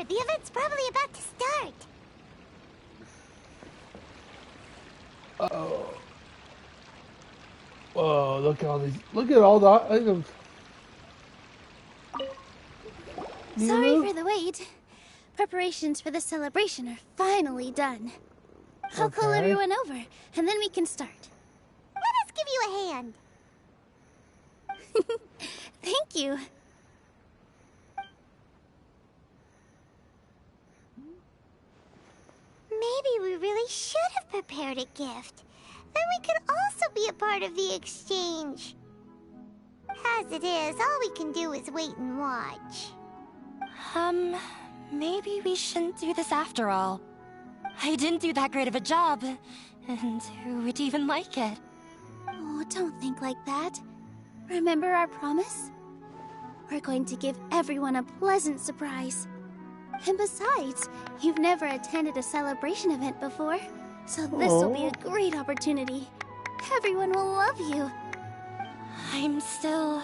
here! The event's probably about to start! Oh. Whoa, look at all these. Look at all the items. Sorry for the wait. Preparations for the celebration are finally done. I'll call everyone over, and then we can start. Let us give you a hand. Thank you. Maybe we really should have prepared a gift. Then we could also be a part of the exchange. As it is, all we can do is wait and watch. Maybe we shouldn't do this after all. I didn't do that great of a job, and who would even like it? Oh, don't think like that. Remember our promise? We're going to give everyone a pleasant surprise. And besides, you've never attended a celebration event before, so this will be a great opportunity. Everyone will love you. I'm still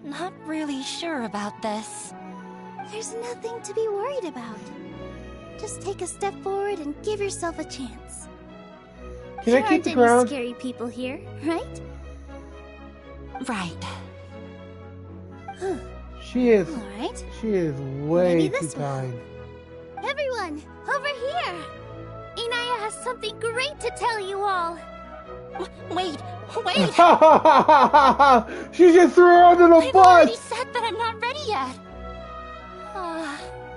not really sure about this. There's nothing to be worried about. Just take a step forward and give yourself a chance. Can I keep the crown? There aren't any scary people here, right? Right. Huh. She is. All right. She is way too this kind. Everyone, over here! Inaya has something great to tell you all. Wait! She just threw her under the I've bus! already said that I'm not ready yet.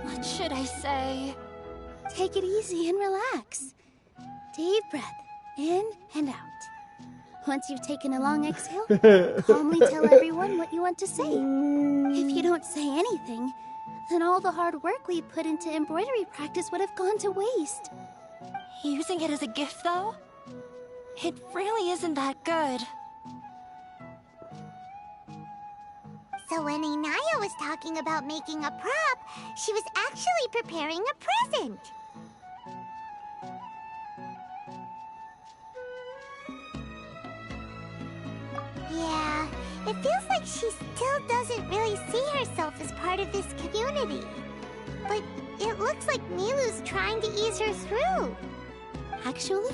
What should I say? Take it easy and relax. Deep breath, in and out. Once you've taken a long exhale, calmly tell everyone what you want to say. If you don't say anything, then all the hard work we put into embroidery practice would have gone to waste. Using it as a gift, though? It really isn't that good. So when Inaya was talking about making a prop, she was actually preparing a present. Yeah, it feels like she still doesn't really see herself as part of this community. But it looks like Nilou's trying to ease her through. Actually,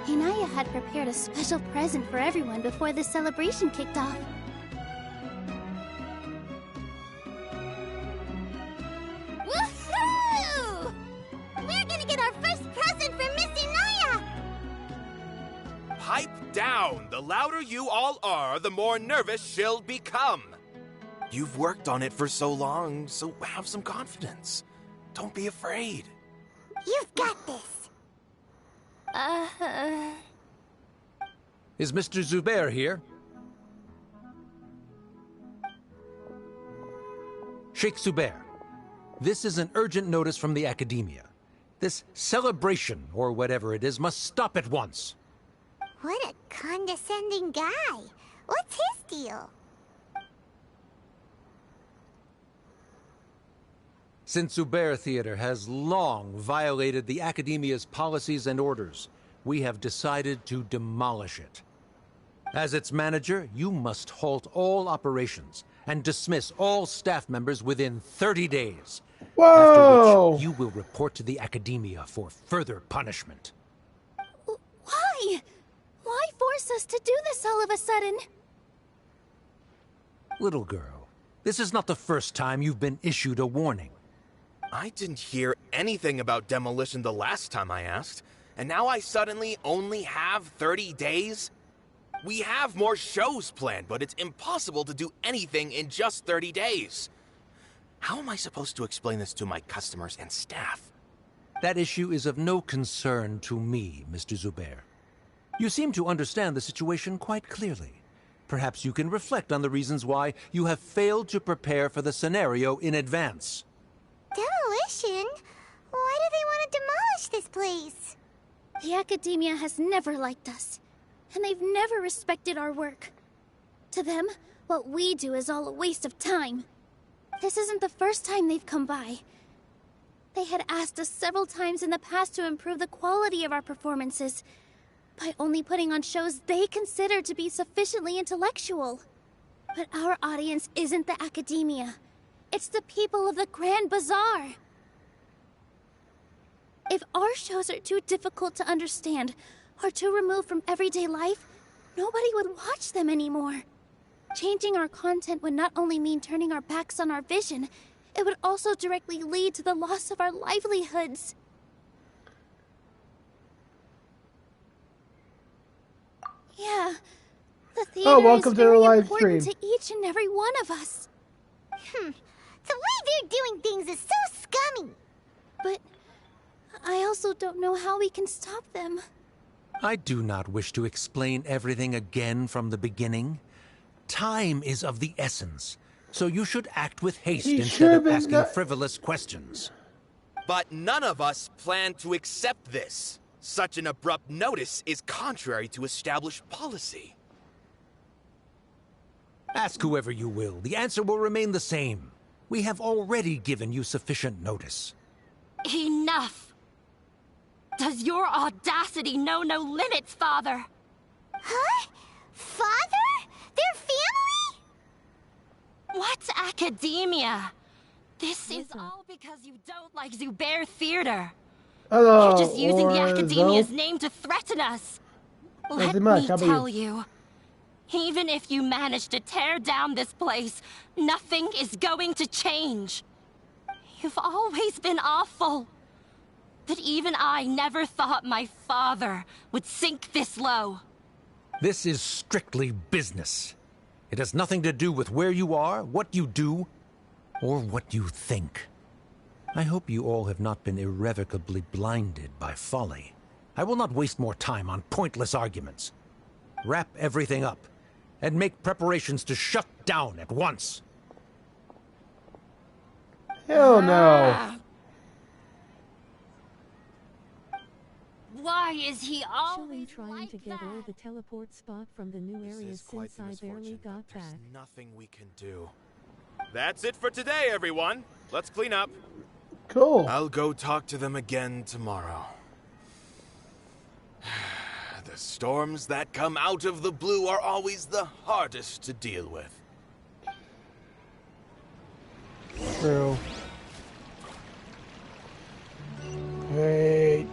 Inaya had prepared a special present for everyone before the celebration kicked off. Woohoo! We're gonna get our first present from Miss Inaya! Pipe down! The louder you all are, the more nervous she'll become. You've worked on it for so long, so have some confidence. Don't be afraid. You've got this. Is Mr. Zubair here? Sheikh Zubair, this is an urgent notice from the Academia. This celebration, or whatever it is, must stop at once. What a condescending guy. What's his deal? Since Zubair Theater has long violated the Academia's policies and orders, we have decided to demolish it. As its manager, you must halt all operations and dismiss all staff members within 30 days. Whoa! After which you will report to the Academia for further punishment. Why? Why force us to do this all of a sudden? Little girl, this is not the first time you've been issued a warning. I didn't hear anything about demolition the last time I asked, and now I suddenly only have 30 days? We have more shows planned, but it's impossible to do anything in just 30 days. How am I supposed to explain this to my customers and staff? That issue is of no concern to me, Mr. Zubair. You seem to understand the situation quite clearly. Perhaps you can reflect on the reasons why you have failed to prepare for the scenario in advance. Demolition? Why do they want to demolish this place? The Academia has never liked us, and they've never respected our work. To them, what we do is all a waste of time. This isn't the first time they've come by. They had asked us several times in the past to improve the quality of our performances by only putting on shows they consider to be sufficiently intellectual. But our audience isn't the Academia. It's the people of the Grand Bazaar. If our shows are too difficult to understand, or too removed from everyday life, nobody would watch them anymore. Changing our content would not only mean turning our backs on our vision, it would also directly lead to the loss of our livelihoods. Yeah, the theater welcome is to the very live important stream. to each and every one of us. The way they're doing things is so scummy. But I also don't know how we can stop them. I do not wish to explain everything again from the beginning. Time is of the essence, so you should act with haste He instead sure of been asking got- frivolous questions. But none of us plan to accept this. Such an abrupt notice is contrary to established policy. Ask whoever you will. The answer will remain the same. We have already given you sufficient notice. Enough! Does your audacity know no limits, Father? Huh? Father? Their family? What's academia? This is all because you don't like Zubair Theater. Hello, You're just using the Academia's Orzo. name to threaten us. Nothing Let much. me How about tell you, even if you manage to tear down this place, nothing is going to change. You've always been awful. But even I never thought my father would sink this low. This is strictly business. It has nothing to do with where you are, what you do, or what you think. I hope you all have not been irrevocably blinded by folly. I will not waste more time on pointless arguments. Wrap everything up, and make preparations to shut down at once. Hell no. Why is he always Trying like to get all the teleport spot from the new area This is quite since the I barely misfortune, got but there's back. nothing we can do. That's it for today, everyone. Let's clean up. Cool. I'll go talk to them again tomorrow. The storms that come out of the blue are always the hardest to deal with. True. Great.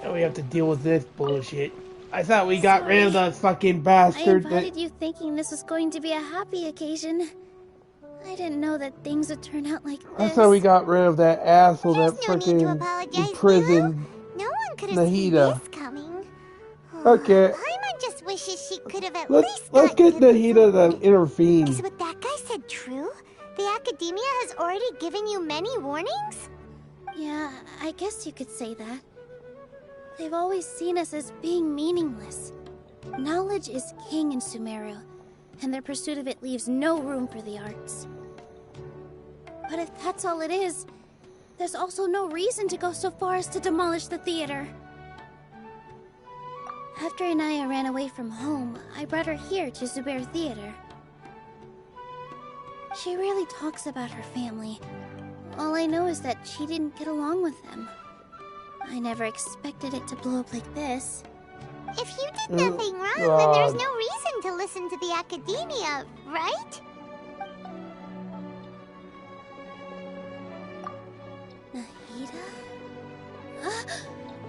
Now we have to deal with this bullshit. I thought we got rid of the fucking I bastard. invited you thinking this was going to be a happy occasion. I didn't know that things would turn out like this. I thought we got rid of that asshole that There's no need to freaking apologize, imprisoned. No one could have seen Nahida. this coming. Okay. Paimon just wishes she could have at Let's least get gotten Nahida to Is intervene. what that guy said true? The Academia has already given you many warnings? Yeah, I guess you could say that. They've always seen us as being meaningless. Knowledge is king in Sumeru, and their pursuit of it leaves no room for the arts. But if that's all it is, there's also no reason to go so far as to demolish the theater. After Anaya ran away from home, I brought her here to Zubair Theater. She rarely talks about her family. All I know is that she didn't get along with them. I never expected it to blow up like this. If you did nothing wrong, then there's no reason to listen to the Academia, right? Nahida?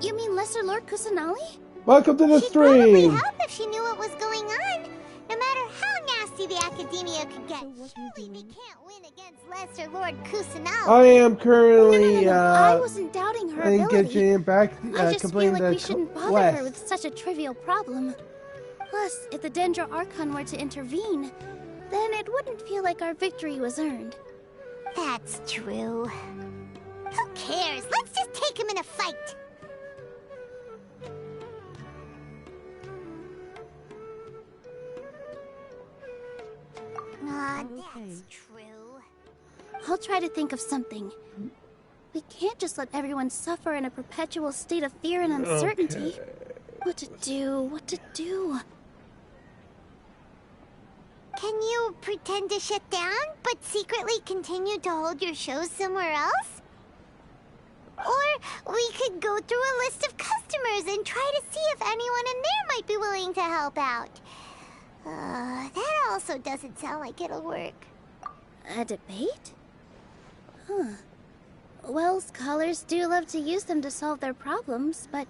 You mean Lesser Lord Kusanali? Welcome to the She'd probably stream. help if she knew what was going on. No matter how nasty the Academia could get, surely they can't win against Lesser Lord Kusanali. I am currently I wasn't doubting her playing ability. Genshin Impact, I just feel complaining like we to shouldn't bother West. her with such a trivial problem. Plus, if the Dendro Archon were to intervene, then it wouldn't feel like our victory was earned. That's true. Who cares? Let's just take him in a fight. That's true. I'll try to think of something. We can't just let everyone suffer in a perpetual state of fear and uncertainty. What to do? What to do? Can you pretend to shut down, but secretly continue to hold your shows somewhere else? Or we could go through a list of customers and try to see if anyone in there might be willing to help out. That also doesn't sound like it'll work. A debate? Huh. Well, scholars do love to use them to solve their problems, but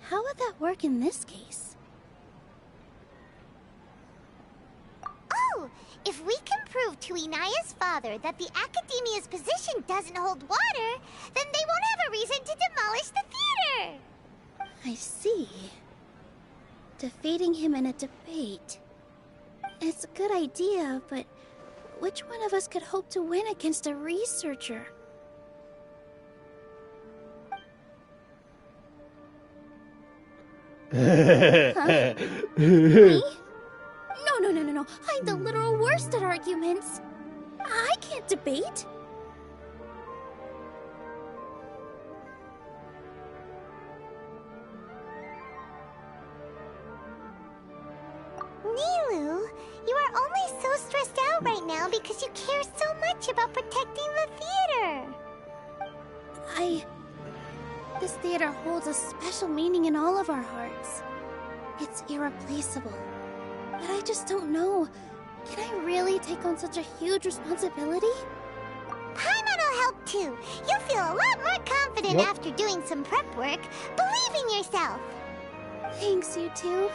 how would that work in this case? Oh, if we can prove to Inaya's father that the Academia's position doesn't hold water, then they won't have a reason to demolish the theater! I see. Defeating him in a debate. It's a good idea, but which one of us could hope to win against a researcher? Huh? Me? No. I'm the literal worst at arguments. I can't debate. Nilou, you are only so stressed out right now because you care so much about protecting the theater. This theater holds a special meaning in all of our hearts. It's irreplaceable. But I just don't know. Can I really take on such a huge responsibility? Paimon will help too. You'll feel a lot more confident after doing some prep work. Believe in yourself. Thanks, you two.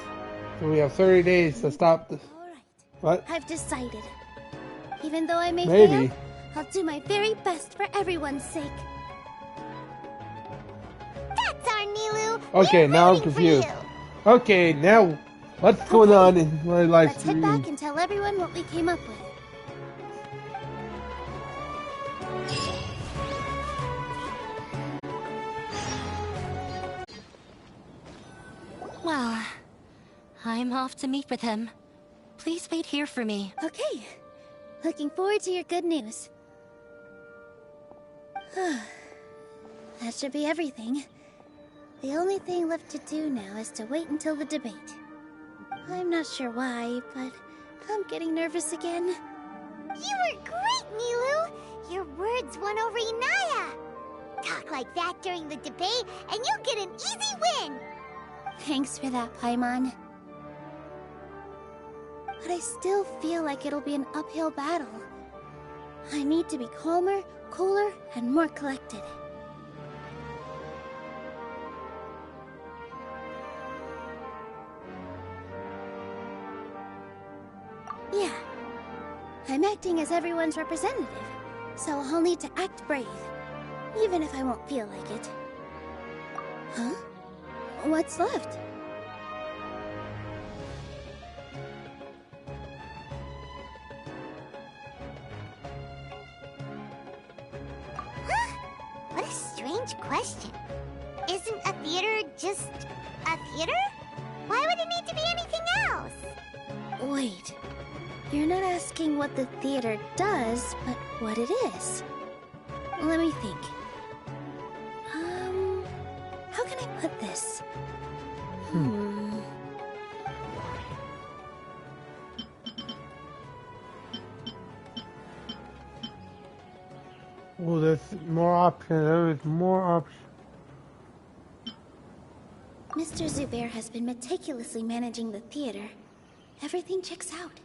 So we have 30 days to stop this. Alright. What? I've decided. Even though I may Maybe. fail, I'll do my very best for everyone's sake. That's our Nilou. Okay, We're now I'm rooting for confused. you. Okay, now what's going on in my life Let's head back and tell everyone what we came up with. Well, I'm off to meet with him. Please wait here for me. Okay. Looking forward to your good news. That should be everything. The only thing left to do now is to wait until the debate. I'm not sure why, but I'm getting nervous again. You were great, Nilou. Your words won over Inaya. Talk like that during the debate, and you'll get an easy win. Thanks for that, Paimon. But I still feel like it'll be an uphill battle. I need to be calmer, cooler, and more collected. Yeah. I'm acting as everyone's representative, so I'll need to act brave, even if I won't feel like it. Huh? What's left? Huh? What a strange question. Isn't a theater just a theater? Why would it need to be anything else? Wait. You're not asking what the theater does, but what it is. Let me think. How can I put this? Oh, there's more options. There is more options. Mr. Zubair has been meticulously managing the theater. Everything checks out.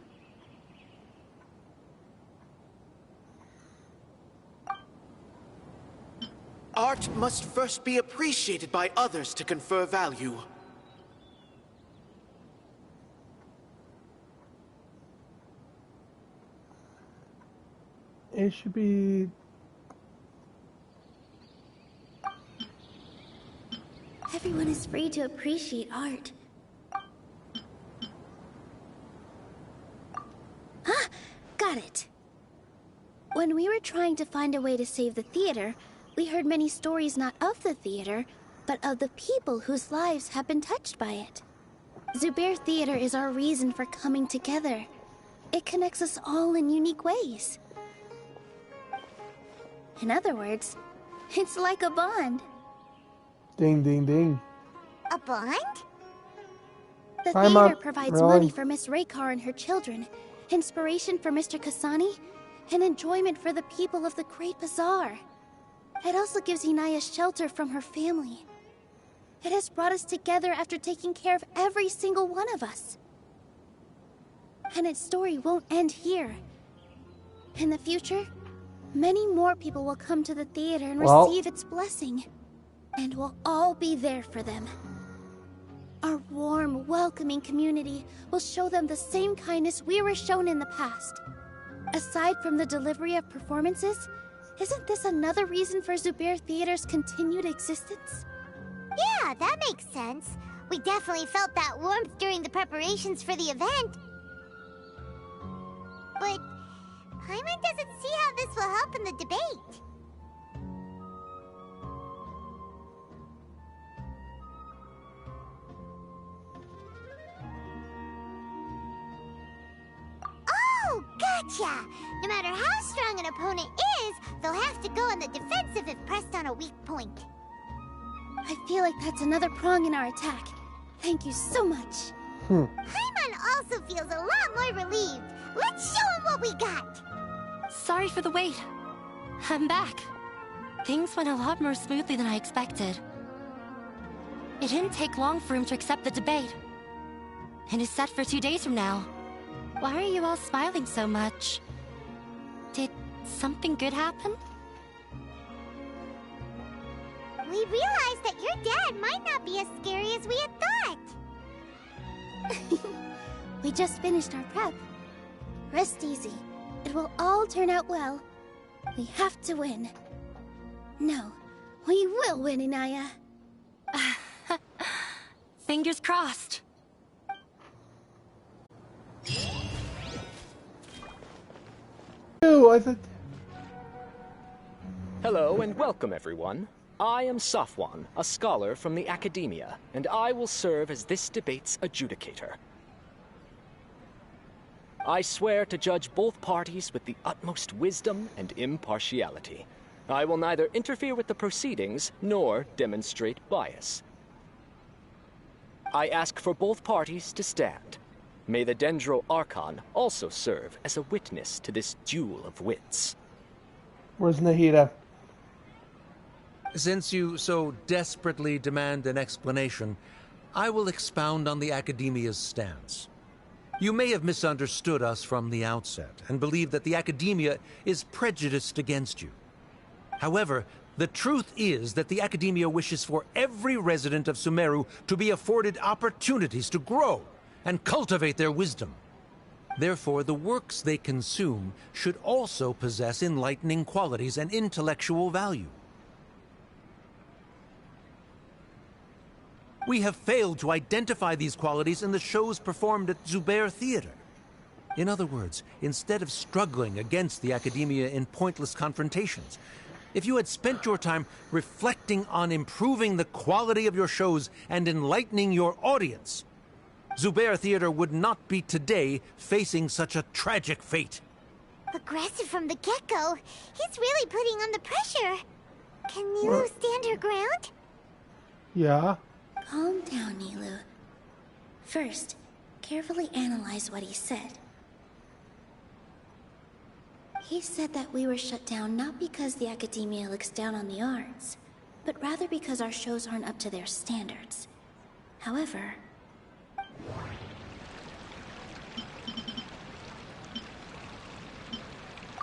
Art must first be appreciated by others to confer value. It should be... Everyone is free to appreciate art. Ah! Got it! When we were trying to find a way to save the theater, we heard many stories not of the theater, but of the people whose lives have been touched by it. Zubair Theater is our reason for coming together. It connects us all in unique ways. In other words, it's like a bond. Ding, ding, ding. A bond? The I'm theater up, provides really? money for Miss Raykar and her children, inspiration for Mr. Kasani, and enjoyment for the people of the Great Bazaar. It also gives Inaya shelter from her family. It has brought us together after taking care of every single one of us. And its story won't end here. In the future, many more people will come to the theater and receive its blessing. And we'll all be there for them. Our warm, welcoming community will show them the same kindness we were shown in the past. Aside from the delivery of performances, isn't this another reason for Zubair Theater's continued existence? Yeah, that makes sense. We definitely felt that warmth during the preparations for the event. But Paimon doesn't see how this will help in the debate. Oh, gotcha! No matter how strong an opponent is, they'll have to go on the defensive if pressed on a weak point. I feel like that's another prong in our attack. Thank you so much. Paimon also feels a lot more relieved. Let's show him what we got! Sorry for the wait. I'm back. Things went a lot more smoothly than I expected. It didn't take long for him to accept the debate. It is set for 2 days from now. Why are you all smiling so much? Did something good happen? We realized that your dad might not be as scary as we had thought. We just finished our prep. Rest easy. It will all turn out well. We have to win. No, we will win, Inaya. Fingers crossed. Oh, I thought... Hello and welcome, everyone. I am Safwan, a scholar from the Academia, and I will serve as this debate's adjudicator. I swear to judge both parties with the utmost wisdom and impartiality. I will neither interfere with the proceedings nor demonstrate bias. I ask for both parties to stand. May the Dendro Archon also serve as a witness to this duel of wits. Where's Nahida? Since you so desperately demand an explanation, I will expound on the Academia's stance. You may have misunderstood us from the outset and believe that the Academia is prejudiced against you. However, the truth is that the Academia wishes for every resident of Sumeru to be afforded opportunities to grow and cultivate their wisdom. Therefore, the works they consume should also possess enlightening qualities and intellectual value. We have failed to identify these qualities in the shows performed at Zubair Theater. In other words, instead of struggling against the Academia in pointless confrontations, if you had spent your time reflecting on improving the quality of your shows and enlightening your audience, Zubair Theater would not be today facing such a tragic fate. Aggressive from the get-go. He's really putting on the pressure. Can Nilou stand her ground? Yeah. Calm down, Nilou. First, carefully analyze what he said. He said that we were shut down not because the Academia looks down on the arts, but rather because our shows aren't up to their standards. However...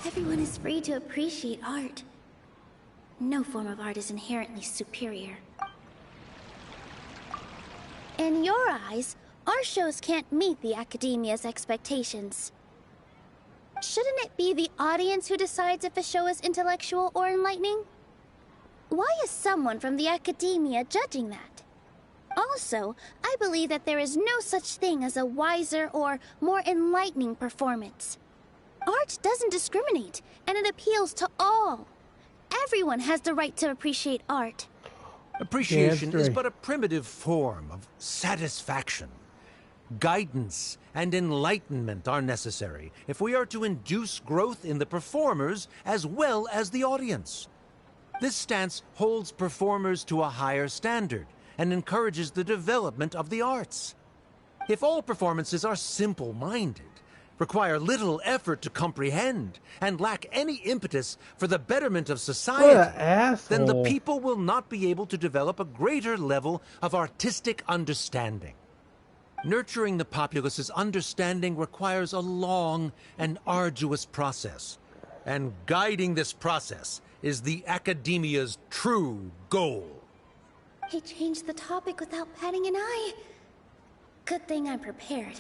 everyone is free to appreciate art. No form of art is inherently superior. In your eyes, our shows can't meet the Academia's expectations. Shouldn't it be the audience who decides if a show is intellectual or enlightening? Why is someone from the Academia judging that? Also, I believe that there is no such thing as a wiser or more enlightening performance. Art doesn't discriminate, and it appeals to all. Everyone has the right to appreciate art. Appreciation is but a primitive form of satisfaction. Guidance and enlightenment are necessary if we are to induce growth in the performers as well as the audience. This stance holds performers to a higher standard and encourages the development of the arts. If all performances are simple-minded, require little effort to comprehend, and lack any impetus for the betterment of society, then the people will not be able to develop a greater level of artistic understanding. Nurturing the populace's understanding requires a long and arduous process, And guiding this process is the Academia's true goal. He changed the topic without batting an eye. Good thing I'm prepared.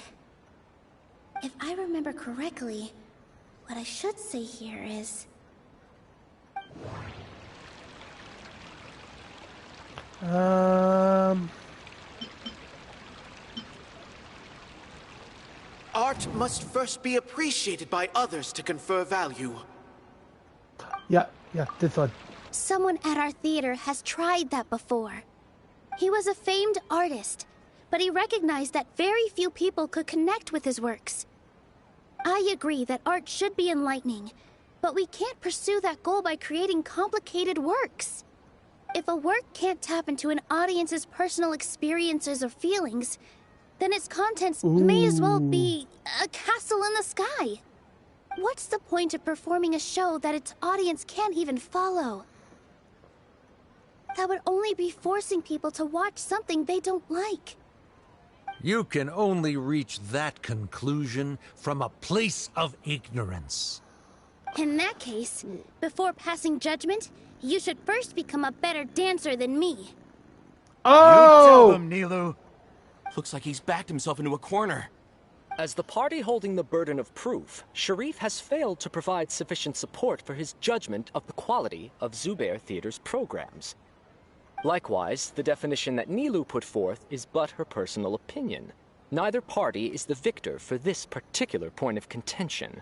If I remember correctly, what I should say here is... Art must first be appreciated by others to confer value. Yeah, this one. Someone at our theater has tried that before. He was a famed artist, but he recognized that very few people could connect with his works. I agree that art should be enlightening, but we can't pursue that goal by creating complicated works. If a work can't tap into an audience's personal experiences or feelings, then its contents may as well be a castle in the sky. What's the point of performing a show that its audience can't even follow? That would only be forcing people to watch something they don't like. You can only reach that conclusion from a place of ignorance. In that case, before passing judgment, you should first become a better dancer than me. Oh! You tell him, Nilou. Looks like he's backed himself into a corner. As the party holding the burden of proof, Sharif has failed to provide sufficient support for his judgment of the quality of Zubair Theater's programs. Likewise, the definition that Nilou put forth is but her personal opinion. Neither party is the victor for this particular point of contention.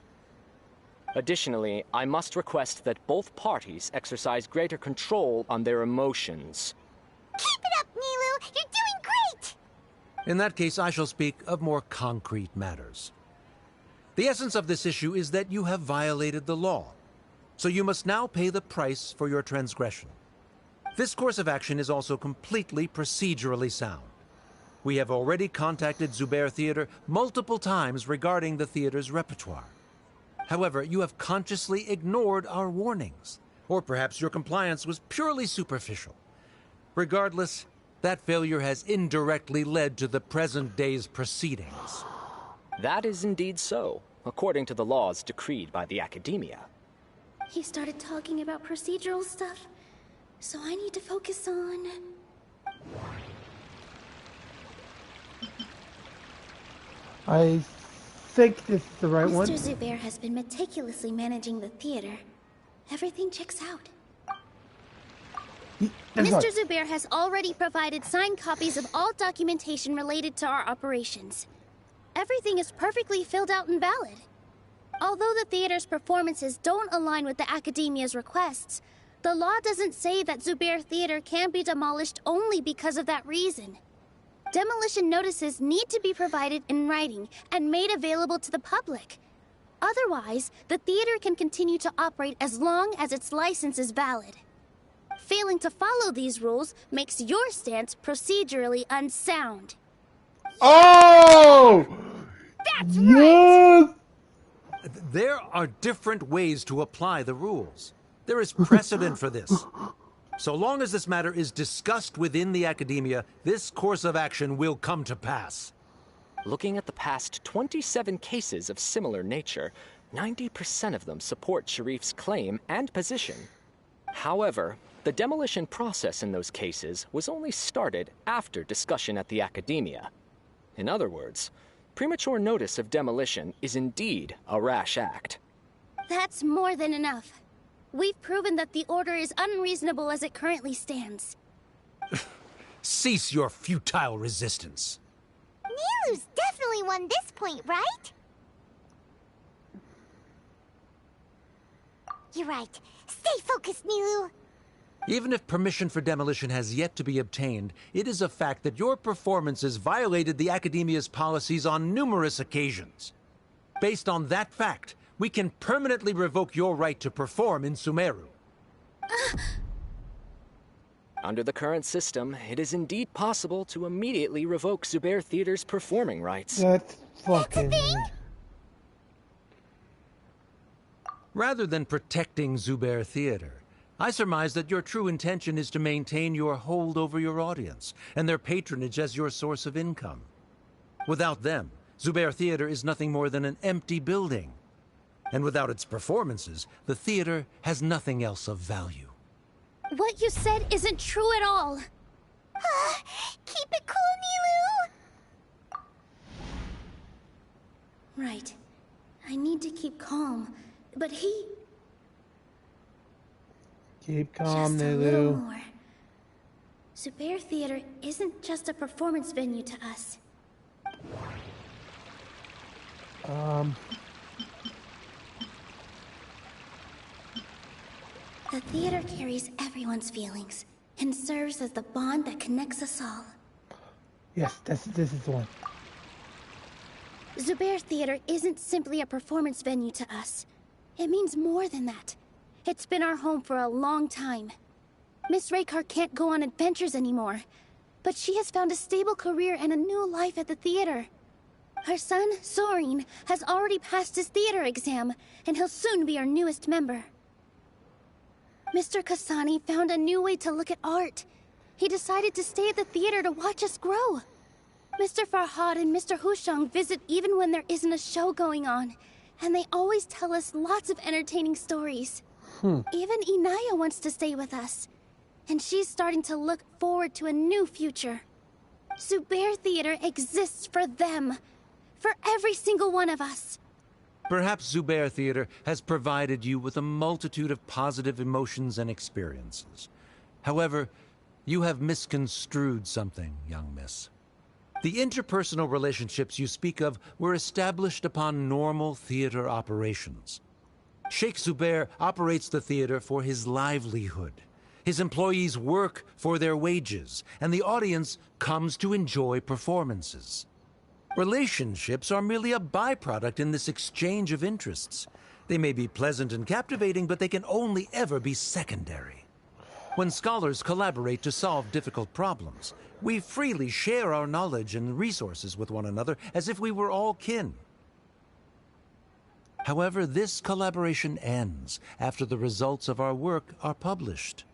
Additionally, I must request that both parties exercise greater control on their emotions. Keep it up, Nilou! You're doing great! In that case, I shall speak of more concrete matters. The essence of this issue is that you have violated the law, so you must now pay the price for your transgression. This course of action is also completely procedurally sound. We have already contacted Zubair Theater multiple times regarding the theater's repertoire. However, you have consciously ignored our warnings, or perhaps your compliance was purely superficial. Regardless, that failure has indirectly led to the present day's proceedings. That is indeed so, according to the laws decreed by the Academia. He started talking about procedural stuff, so I need to focus on... I think this is the right one. Mr. Zubair has been meticulously managing the theater. Everything checks out. Mr. Zubair has already provided signed copies of all documentation related to our operations. Everything is perfectly filled out and valid. Although the theater's performances don't align with the Academia's requests, the law doesn't say that Zubair Theater can be demolished only because of that reason. Demolition notices need to be provided in writing and made available to the public. Otherwise, the theater can continue to operate as long as its license is valid. Failing to follow these rules makes your stance procedurally unsound. Oh! That's right! There are different ways to apply the rules. There is precedent for this. So long as this matter is discussed within the Academia, this course of action will come to pass. Looking at the past 27 cases of similar nature, 90% of them support Sharif's claim and position. However, the demolition process in those cases was only started after discussion at the Academia. In other words, premature notice of demolition is indeed a rash act. That's more than enough. We've proven that the order is unreasonable as it currently stands. Cease your futile resistance. Nilou's definitely won this point, right? You're right. Stay focused, Nilou. Even if permission for demolition has yet to be obtained, it is a fact that your performances violated the Academia's policies on numerous occasions. Based on that fact, we can permanently revoke your right to perform in Sumeru. Under the current system, it is indeed possible to immediately revoke Zubair Theater's performing rights. That's fucking... Rather than protecting Zubair Theater, I surmise that your true intention is to maintain your hold over your audience and their patronage as your source of income. Without them, Zubair Theater is nothing more than an empty building. And without its performances, the theater has nothing else of value. What you said isn't true at all. Keep it cool, Nilou! Right. I need to keep calm, but he... Keep calm, Just a little Nilou. more. Zubair Theater isn't just a performance venue to us. The theater carries everyone's feelings and serves as the bond that connects us all. Yes, this is the one. Zubair Theater isn't simply a performance venue to us. It means more than that. It's been our home for a long time. Miss Raykar can't go on adventures anymore, but she has found a stable career and a new life at the theater. Her son, Soren, has already passed his theater exam, and he'll soon be our newest member. Mr. Kasani found a new way to look at art. He decided to stay at the theater to watch us grow. Mr. Farhad and Mr. Hushang visit even when there isn't a show going on, and they always tell us lots of entertaining stories. Even Inaya wants to stay with us, and she's starting to look forward to a new future. Zubair Theater exists for them, for every single one of us. Perhaps Zubair Theater has provided you with a multitude of positive emotions and experiences. However, you have misconstrued something, young miss. The interpersonal relationships you speak of were established upon normal theater operations. Sheikh Zubair operates the theater for his livelihood. His employees work for their wages, and the audience comes to enjoy performances. Relationships are merely a byproduct in this exchange of interests. They may be pleasant and captivating, but they can only ever be secondary. When scholars collaborate to solve difficult problems, we freely share our knowledge and resources with one another as if we were all kin. However, this collaboration ends after the results of our work are published.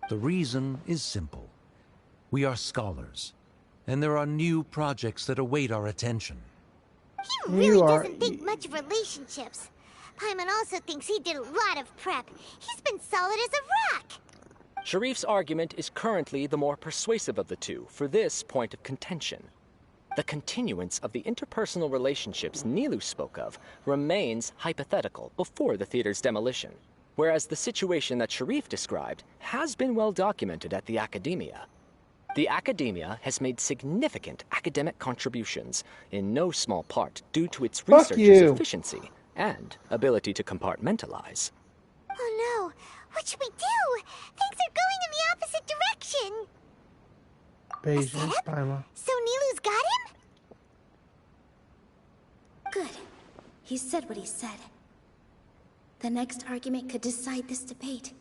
The reason is simple. We are scholars, and there are new projects that await our attention. He really doesn't think much of relationships. Paimon also thinks he did a lot of prep. He's been solid as a rock. Sharif's argument is currently the more persuasive of the two for this point of contention. The continuance of the interpersonal relationships Nilou spoke of remains hypothetical before the theater's demolition, whereas the situation that Sharif described has been well documented at the Academia. The Academia has made significant academic contributions, in no small part due to its researchers' efficiency and ability to compartmentalize. Oh no, what should we do? Things are going in the opposite direction. Patience, Paimon. So Nilou's got him? Good. He said what he said. The next argument could decide this debate.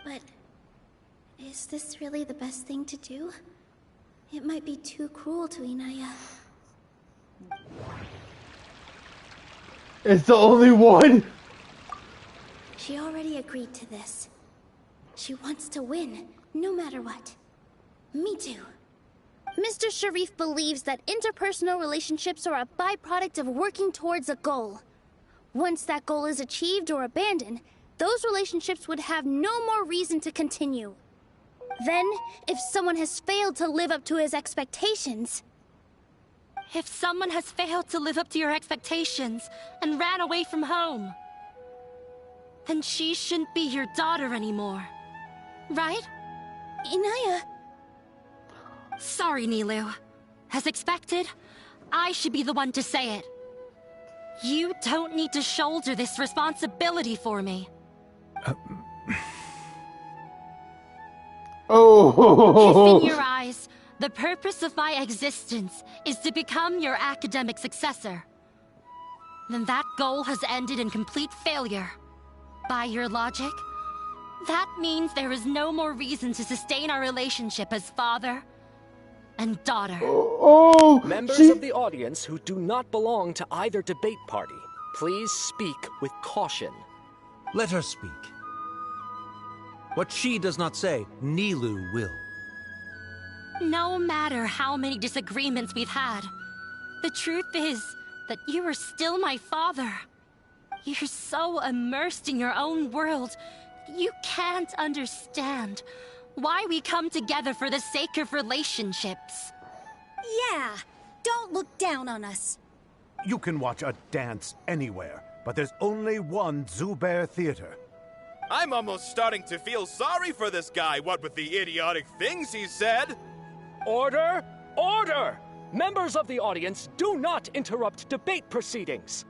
But is this really the best thing to do? It might be too cruel to Inaya. It's the only one! She already agreed to this. She wants to win, no matter what. Me too. Mr. Sharif believes that interpersonal relationships are a byproduct of working towards a goal. Once that goal is achieved or abandoned, those relationships would have no more reason to continue. Then, if someone has failed to live up to his expectations... If someone has failed to live up to your expectations and ran away from home, then she shouldn't be your daughter anymore. Right? Inaya... Sorry, Nilou. As expected, I should be the one to say it. You don't need to shoulder this responsibility for me. Oh! If in your eyes, the purpose of my existence is to become your academic successor, then that goal has ended in complete failure. By your logic, that means there is no more reason to sustain our relationship as father and daughter. Members of the audience who do not belong to either debate party, please speak with caution. Let her speak. What she does not say, Nilou will. No matter how many disagreements we've had, the truth is that you are still my father. You're so immersed in your own world, you can't understand why we come together for the sake of relationships. Yeah, don't look down on us. You can watch a dance anywhere, but there's only one Zubair Theater. I'm almost starting to feel sorry for this guy, what with the idiotic things he said. Order! Order! Members of the audience, do not interrupt debate proceedings.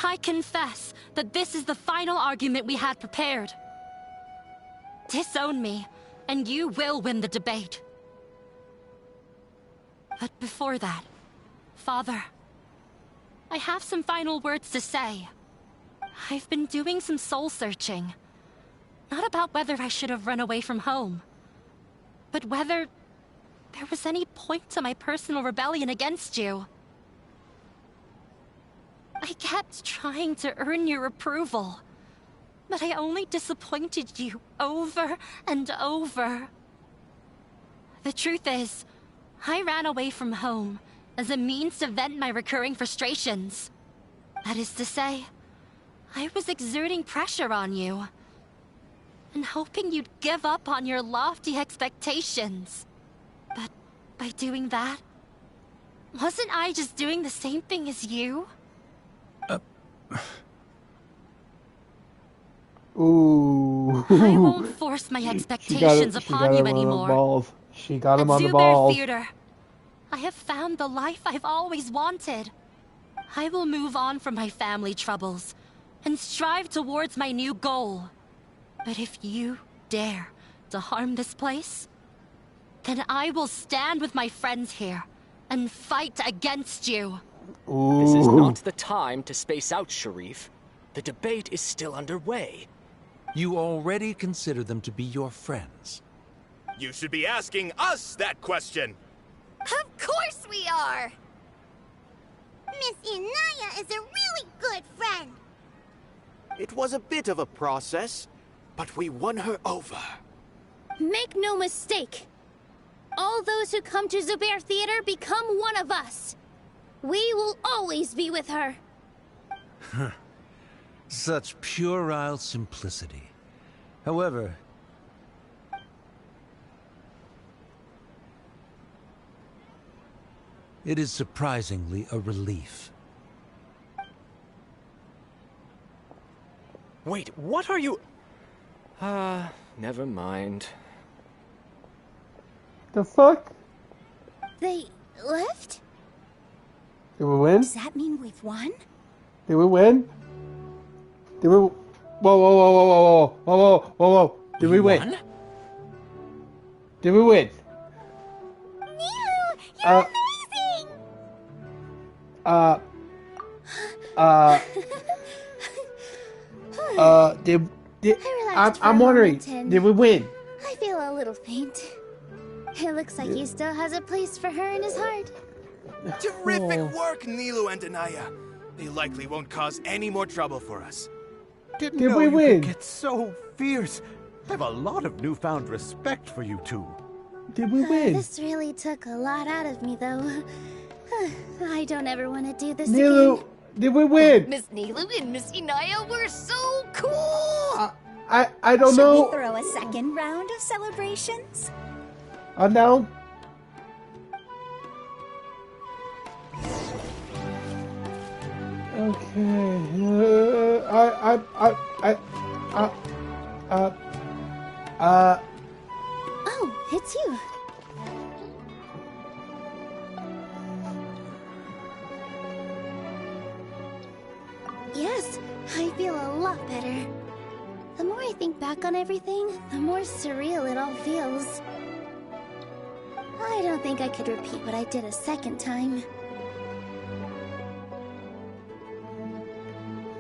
I confess that this is the final argument we had prepared. Disown me, and you will win the debate. But before that, Father, I have some final words to say. I've been doing some soul-searching. Not about whether I should have run away from home, but whether there was any point to my personal rebellion against you. I kept trying to earn your approval, but I only disappointed you over and over. The truth is, I ran away from home as a means to vent my recurring frustrations. That is to say, I was exerting pressure on you, and hoping you'd give up on your lofty expectations. But by doing that, wasn't I just doing the same thing as you? Ooh. I won't force my expectations upon you anymore. She got him on the Zubair balls. Theater, I have found the life I've always wanted. I will move on from my family troubles and strive towards my new goal. But if you dare to harm this place, then I will stand with my friends here and fight against you. Ooh. This is not the time to space out, Sharif. The debate is still underway. You already consider them to be your friends. You should be asking us that question. Of course we are! Miss Inaya is a really good friend. It was a bit of a process, but we won her over. Make no mistake. All those who come to Zubair Theater become one of us. We will always be with her. Such puerile simplicity. However, it is surprisingly a relief. Wait, what are you... never mind. The fuck? They left? Did we win? Does that mean we've won? Did we win? Did we... Whoa, whoa, whoa, whoa, whoa, whoa, whoa, whoa, whoa. Did we win? Did we win? Nilou, you're amazing! I'm wondering, did we win? I feel a little faint. It looks like he still has a place for her in his heart. Terrific work, Nilou and Anaya. They likely won't cause any more trouble for us. Didn't Did know we you win? could get so fierce. I have a lot of newfound respect for you two. Did we win? This really took a lot out of me, though. I don't ever want to do this Nilou, again. did we win? Miss Nilou and Miss Inaya were so cool! I don't Should know. we throw a second round of celebrations? I'm down. Okay. Oh, it's you. Yes, I feel a lot better. The more I think back on everything, the more surreal it all feels. I don't think I could repeat what I did a second time.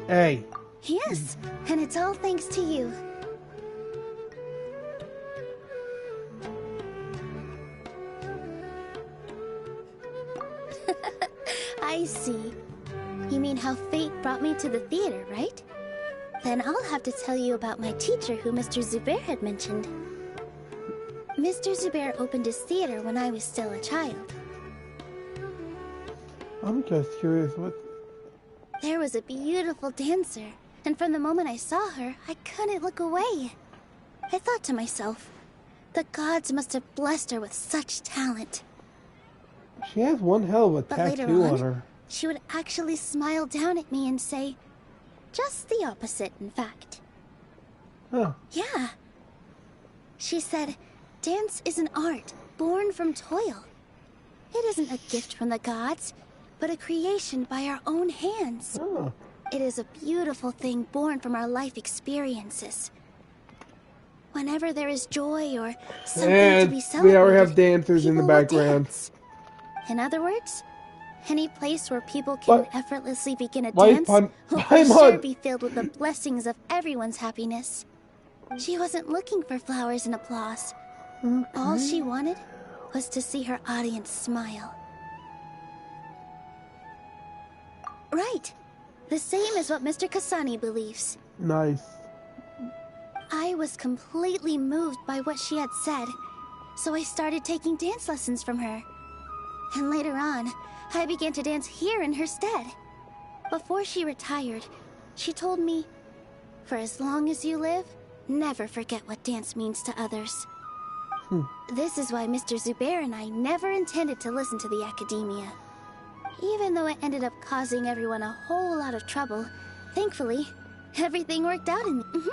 Hey. Yes, and it's all thanks to you. I see. You mean how fate brought me to the theater, right? Then I'll have to tell you about my teacher who Mr. Zubair had mentioned. Mr. Zubair opened his theater when I was still a child. I'm just curious what... There was a beautiful dancer, and from the moment I saw her, I couldn't look away. I thought to myself, the gods must have blessed her with such talent. She has one hell of a But later tattoo on her. she would actually smile down at me and say, just the opposite, in fact. Huh. Yeah. She said, dance is an art born from toil. It isn't a gift from the gods, but a creation by our own hands. Oh. It is a beautiful thing born from our life experiences. Whenever there is joy or something to be And celebrated, we already have dancers in the people will background. dance. In other words, any place where people can effortlessly begin a dance will for Paimon. sure be filled with the blessings of everyone's happiness. She wasn't looking for flowers and applause. All she wanted was to see her audience smile. Right. The same as what Mr. Kasani believes. Nice. I was completely moved by what she had said, so I started taking dance lessons from her. And later on, I began to dance here in her stead. Before she retired, she told me, for as long as you live, never forget what dance means to others. This is why Mr. Zubair and I never intended to listen to the academia. Even though it ended up causing everyone a whole lot of trouble, thankfully, everything worked out in the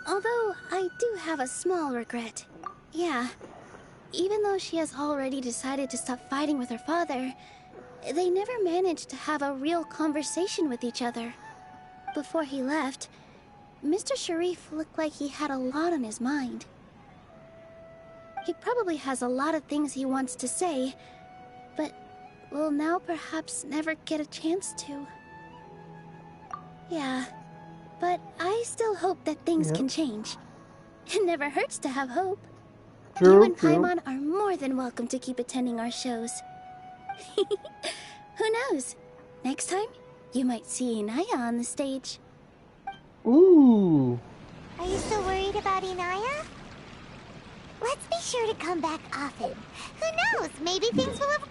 Although, I do have a small regret. Yeah. Even though she has already decided to stop fighting with her father, they never managed to have a real conversation with each other. Before he left, Mr. Sharif looked like he had a lot on his mind. He probably has a lot of things he wants to say, but will now perhaps never get a chance to. Yeah, but I still hope that things can change. It never hurts to have hope. You and Paimon are more than welcome to keep attending our shows. Who knows? Next time, you might see Inaya on the stage. Ooh. Are you still worried about Inaya? Let's be sure to come back often. Who knows? Maybe things will have...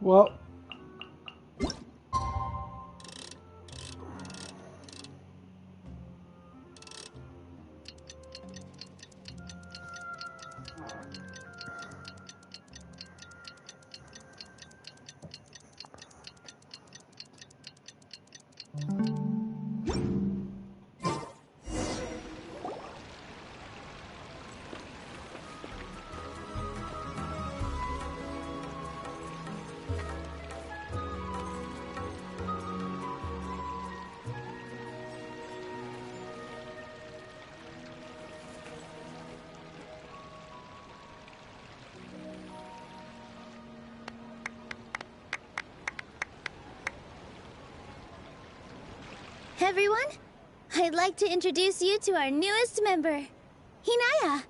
Well. Everyone, I'd like to introduce you to our newest member, Inaya.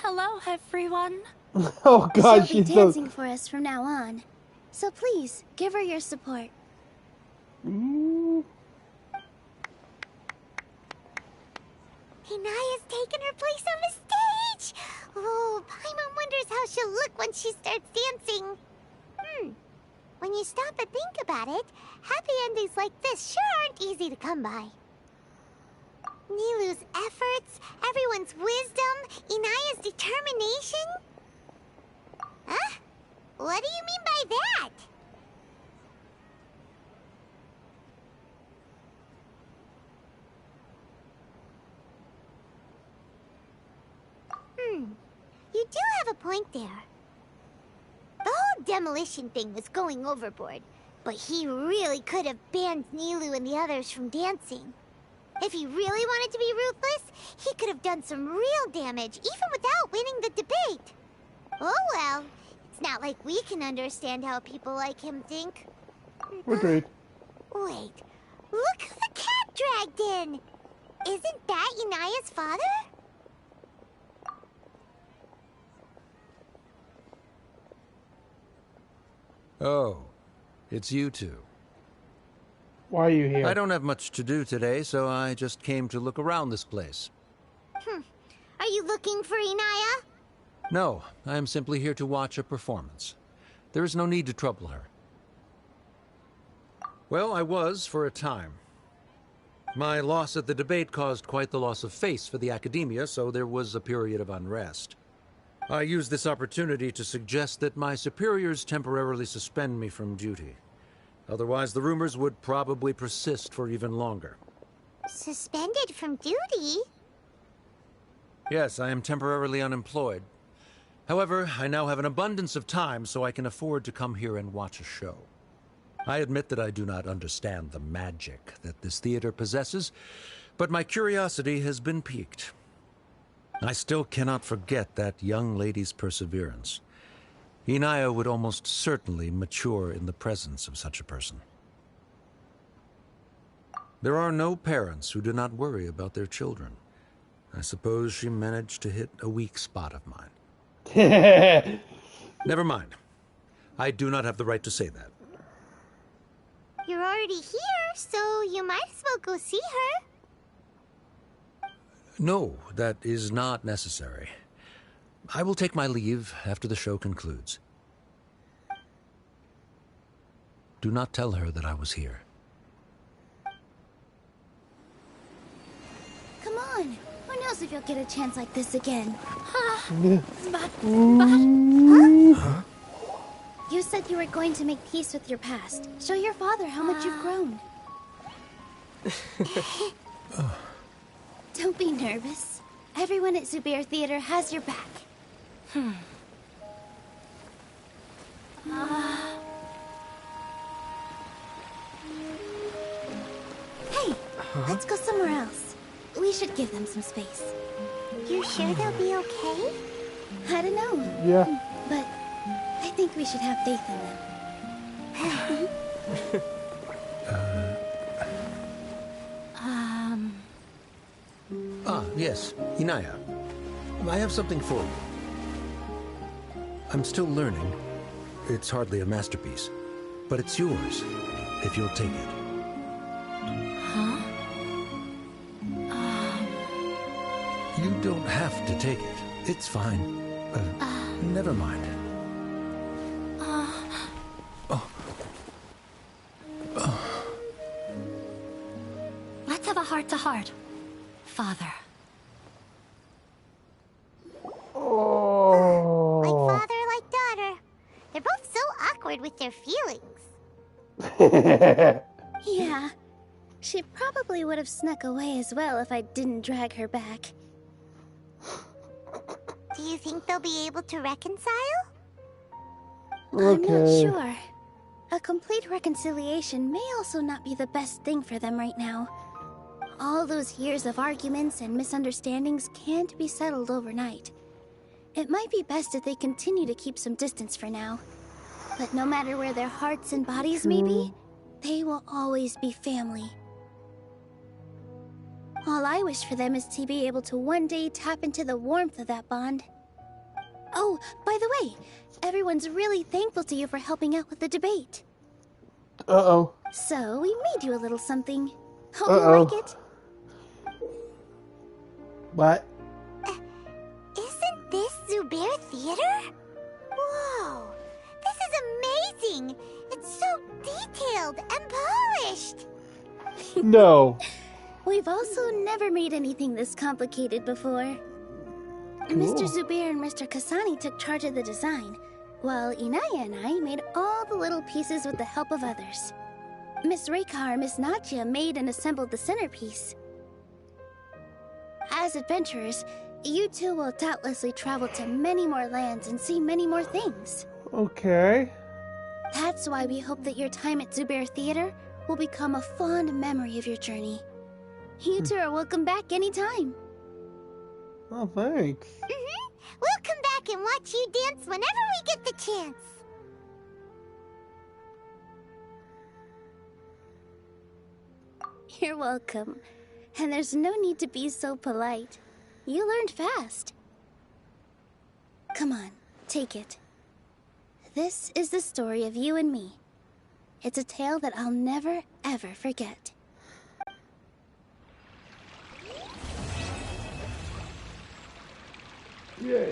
Hello, everyone. Oh God, She'll be she's dancing for us from now on. So please, give her your support. Inaya's taken her place on the stage! Oh, Paimon wonders how she'll look when she starts dancing. When you stop and think about it, happy endings like this sure aren't easy to come by. Nilou's efforts, everyone's wisdom, Inaya's determination? Huh? What do you mean by that? You do have a point there. The whole demolition thing was going overboard. But he really could have banned Nilou and the others from dancing. If he really wanted to be ruthless, he could have done some real damage, even without winning the debate. Oh well, it's not like we can understand how people like him think. Agreed. Wait, look who the cat dragged in! Isn't that Inaya's father? Oh, it's you two. Why are you here? I don't have much to do today, so I just came to look around this place. Are you looking for Inaya? No, I am simply here to watch a performance. There is no need to trouble her. Well, I was for a time. My loss at the debate caused quite the loss of face for the academia, so there was a period of unrest. I used this opportunity to suggest that my superiors temporarily suspend me from duty. Otherwise, the rumors would probably persist for even longer. Suspended from duty? Yes, I am temporarily unemployed. However, I now have an abundance of time, so I can afford to come here and watch a show. I admit that I do not understand the magic that this theater possesses, but my curiosity has been piqued. I still cannot forget that young lady's perseverance. Inaya would almost certainly mature in the presence of such a person. There are no parents who do not worry about their children. I suppose she managed to hit a weak spot of mine. Never mind. I do not have the right to say that. You're already here, so you might as well go see her. No, that is not necessary. I will take my leave after the show concludes. Do not tell her that I was here. Come on. Who knows if you'll get a chance like this again? You said you were going to make peace with your past. Show your father how much you've grown. Don't be nervous. Everyone at Zubair Theater has your back. Hey, let's go somewhere else. We should give them some space. You sure they'll be okay? I don't know. Yeah. But I think we should have faith in them. Yes, Inaya. I have something for you. I'm still learning. It's hardly a masterpiece, but it's yours, if you'll take it. You don't have to take it. It's fine. Never mind. Let's have a heart-to-heart, Father. Oh. Like father, like daughter. They're both so awkward with their feelings. Yeah. She probably would have snuck away as well if I didn't drag her back. Do you think they'll be able to reconcile? I'm not sure. A complete reconciliation may also not be the best thing for them right now. All those years of arguments and misunderstandings can't be settled overnight. It might be best if they continue to keep some distance for now. But no matter where their hearts and bodies may be, they will always be family. All I wish for them is to be able to one day tap into the warmth of that bond. Oh, by the way, everyone's really thankful to you for helping out with the debate. Uh-oh. So, we made you a little something. Hope you like it. What? Isn't this Zubair Theater? Whoa! This is amazing! It's so detailed and polished! No. We've also never made anything this complicated before. Cool. Mr. Zubair and Mr. Kasani took charge of the design, while Inaya and I made all the little pieces with the help of others. Miss Reika or Miss Nadja made and assembled the centerpiece. As adventurers, you two will doubtlessly travel to many more lands and see many more things. Okay. That's why we hope that your time at Zubair Theater will become a fond memory of your journey. You two are welcome back anytime. Oh, thanks. We'll come back and watch you dance whenever we get the chance. You're welcome. And there's no need to be so polite. You learned fast. Come on, take it. This is the story of you and me. It's a tale that I'll never, ever forget. Yay.